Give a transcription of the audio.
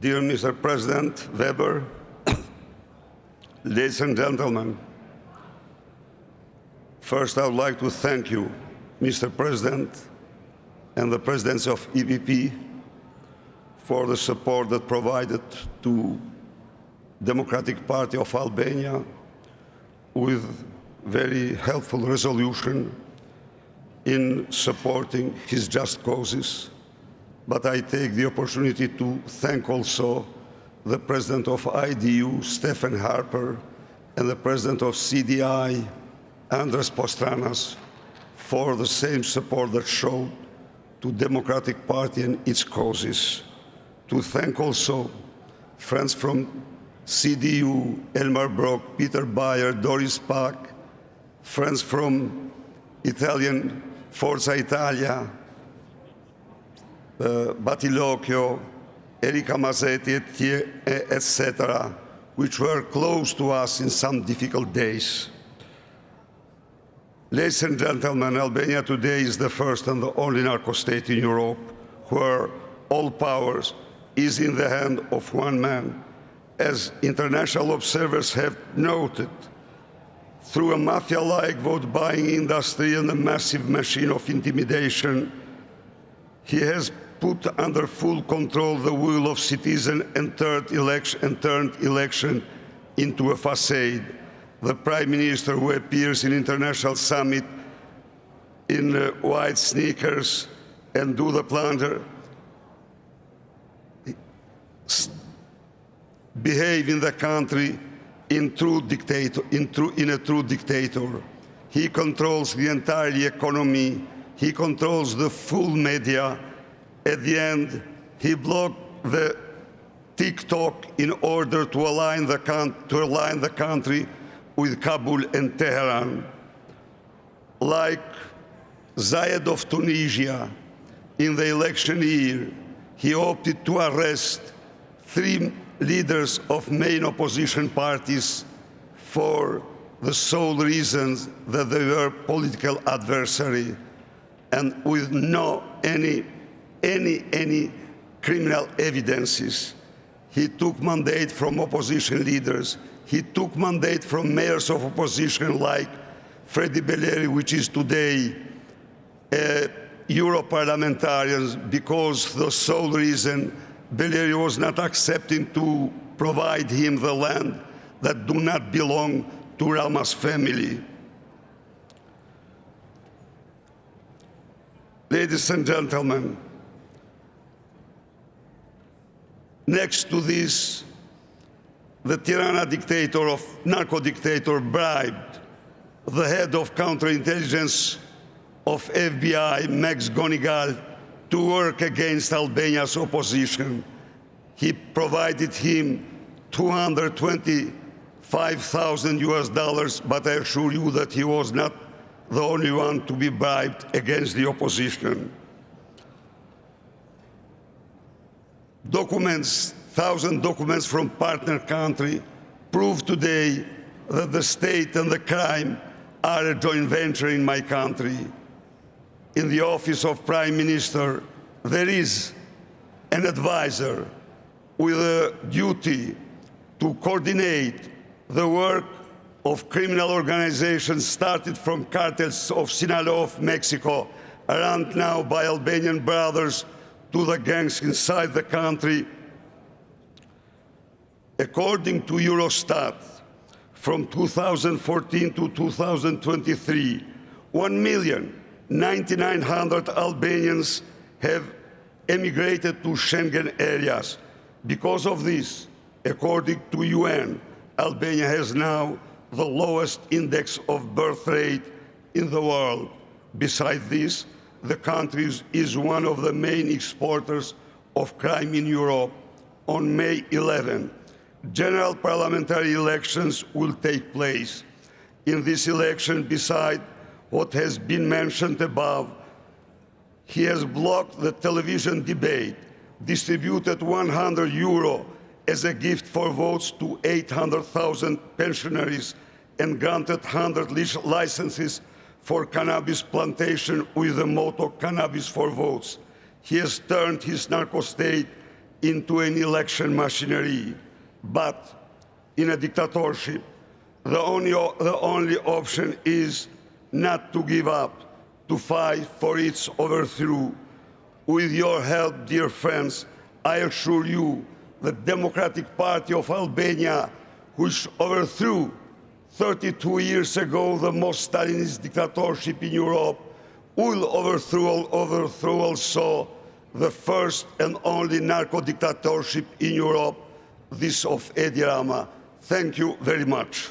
Dear Mr. President Weber, ladies and gentlemen, first I would like to thank you, Mr. President, and the presidency of EPP for the support that provided to Democratic Party of Albania with very helpful resolution in supporting his just causes. But I take the opportunity to thank also the President of IDU, Stephen Harper, and the President of CDI, Andres Postranas, for the same support that showed to Democratic Party and its causes. To thank also friends from CDU, Elmar Brok, Peter Bayer, Doris Pack, friends from Italian Forza Italia, Batilocchio, Erika Mazzetti, etc., which were close to us in some difficult days. Ladies and gentlemen, Albania today is the first and the only narco-state in Europe where all powers is in the hand of one man, as international observers have noted. Through a mafia-like vote-buying industry and a massive machine of intimidation, he has put under full control the will of citizens and turned election into a facade. The Prime Minister who appears in international summit in white sneakers and do the plunger behave in the country in a true dictator. He controls the entire economy. He controls the full media. At the end, he blocked the TikTok in order to align the country with Kabul and Tehran. Like Zayed of Tunisia, in the election year, he opted to arrest 3 leaders of main opposition parties for the sole reasons that they were political adversary and with no any criminal evidences. He took mandate from opposition leaders. He took mandate from mayors of opposition like Freddy Belleri, which is today Europarliamentarian, because the sole reason Belleri was not accepting to provide him the land that do not belong to Rama's family. Ladies and gentlemen, next to this, the Tirana dictator of narco-dictator bribed the head of counterintelligence of FBI, Max Gonigal, to work against Albania's opposition. He provided him $225,000, but I assure you that he was not the only one to be bribed against the opposition. Documents, 1,000 documents from partner country prove today that the state and the crime are a joint venture in my country. In the office of Prime Minister, there is an advisor with a duty to coordinate the work of criminal organizations started from cartels of Sinaloa of Mexico, run now by Albanian brothers, to the gangs inside the country. According to Eurostat, from 2014 to 2023, 1,900,000 Albanians have emigrated to Schengen areas. Because of this, according to UN, Albania has now the lowest index of birth rate in the world. Besides this, the country is one of the main exporters of crime in Europe. On May 11, general parliamentary elections will take place. In this election, beside what has been mentioned above, he has blocked the television debate, distributed €100 as a gift for votes to 800,000 pensionaries, and granted 100 licenses for cannabis plantation with the motto "Cannabis for Votes." He has turned his narco state into an election machinery. But in a dictatorship, the only option is not to give up, to fight for its overthrow. With your help, dear friends, I assure you, the Democratic Party of Albania, which overthrew 32 years ago the most Stalinist dictatorship in Europe, will overthrow also the first and only narco-dictatorship in Europe, this of Edi Rama. Thank you very much.